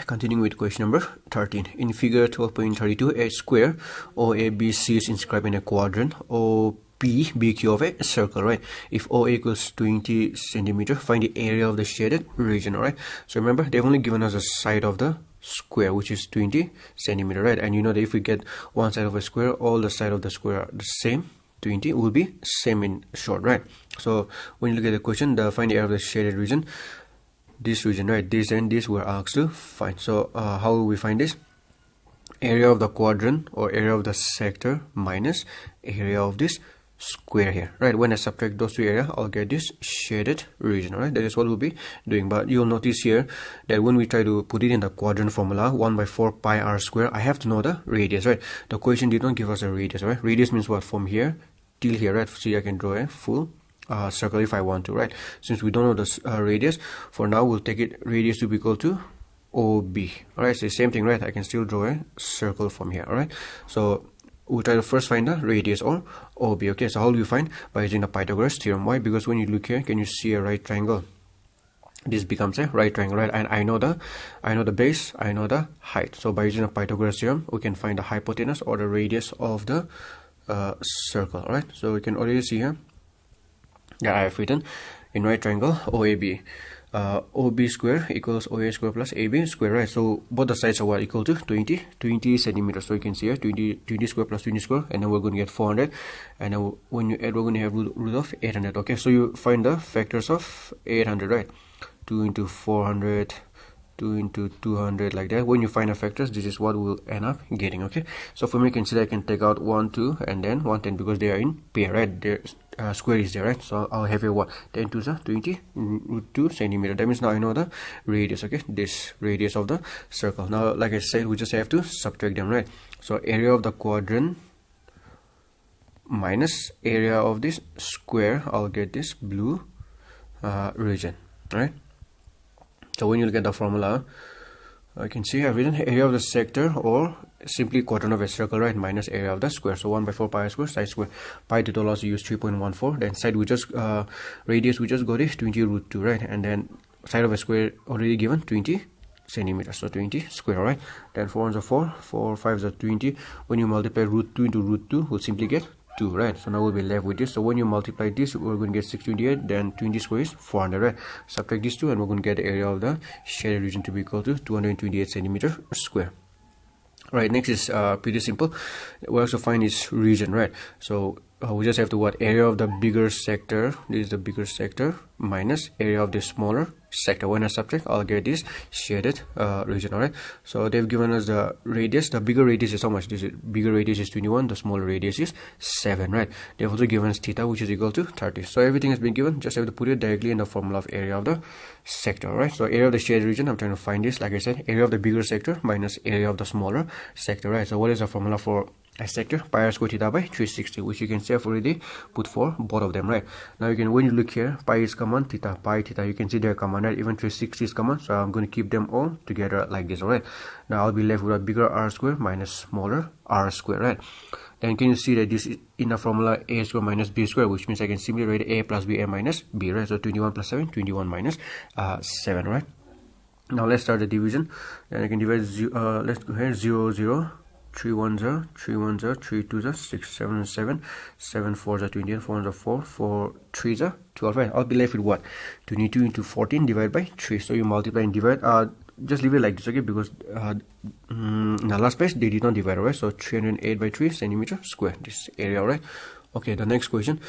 Continuing with question number 13. In figure 12.32, a square OABC is inscribed in a quadrant OPBQ of a circle, right? If OA equals 20 centimeter, find the area of the shaded region, right? So remember, they've only given us a side of the square, which is 20 centimeter, right? And you know that if we get one side of a square, all the side of the square are the same. 20 will be same in short, right? So when you look at the question, find the area of the shaded region, this region, right? This and this we're asked to find. So how will we find this? Area of the quadrant or area of the sector minus area of this square here, right? When I subtract those two areas, I'll get this shaded region, right? That is what we'll be doing. But you'll notice here that when we try to put it in the quadrant formula, 1/4 pi r square, I have to know the radius, right? The question did not give us a radius, right? Radius means what? From here till here, right? See, I can draw a full circle if I want to, right? Since we don't know the radius, for now we'll take it radius to be equal to OB. Alright, so same thing, right? I can still draw a circle from here. Alright, so we'll try to first find the radius or OB. Okay, so how do you find? By using the Pythagoras theorem. Why? Because when you look here, can you see a right triangle? This becomes a right triangle, right? And I know the base, I know the height. So by using the Pythagoras theorem, we can find the hypotenuse or the radius of the circle. Alright, so we can already see here. Yeah, I have written in right triangle OAB. OB square equals OA square plus AB square, right? So both the sides are what? Equal to 20 centimeters. So you can see here 20 square plus 20 square, and then we're going to get 400, and then when you add, we're going to have root of 800. Okay, so you find the factors of 800, right? 2 into 400, 2 into 200, like that. When you find the factors, this is what we'll end up getting. Okay, so for me, you can see that I can take out 1, 2, and then 1, 10 because they are in pair, right? Their square is there, right? So I'll have a what? 10 to the 20 root 2 centimeter. That means now I know the radius. Okay, this radius of the circle. Now, like I said, we just have to subtract them, right? So area of the quadrant minus area of this square, I'll get this blue region, right? So when you look at the formula, I can see I've written area of the sector or simply quadrant of a circle, right? Minus area of the square. So 1/4 pi square, side square. Pi to also use 3.14. Then side we just radius we just got is 20 root 2, right? And then side of a square already given 20 centimeters. So 20 square, right? Then 4 ones are 4, 4 5s are 20. When you multiply root 2 into root 2, we'll simply get 2, right? So now we'll be left with this. So when you multiply this, we're going to get 628, then 20 square is 400, right? Subtract these two and we're going to get the area of the shaded region to be equal to 228 centimeter square. Right, next is pretty simple. We also find is region, right? So we just have to what? Area of the bigger sector, this is the bigger sector, minus area of the smaller sector. When I subtract, I'll get this shaded region. Alright, so they've given us the radius. The bigger radius is how much? This is bigger radius is 21, the smaller radius is 7, right? They've also given us theta, which is equal to 30. So everything has been given, just have to put it directly in the formula of area of the sector. Right, so area of the shaded region, I'm trying to find this. Like I said, area of the bigger sector minus area of the smaller sector, right? So what is the formula for a sector? Pi r square theta by 360, which you can see I've already put for both of them, right? Now you can, when you look here, pi is common, theta, pi, theta, you can see they're common, right? Even 360 is common, so I'm going to keep them all together like this. Alright, now I'll be left with a bigger r square minus smaller r square, right? Then can you see that this is in the formula a square minus b square, which means I can simply write a plus b, a minus b, right? So 21 plus 7, 21 minus 7, right? Now let's start the division. Then I can divide let's go ahead, 0 0, 3 1s are 3 1s are 3 2s are 6 7 7 7 4s are 20 and 4 1s are 4 4 3s are 12, right? I'll be left with what? 22 into 14 divided by 3. So you multiply and divide. Just leave it like this, okay? Because in the last page they did not divide, right? So 308 by 3 centimeter square, this area, right? Okay, the next question.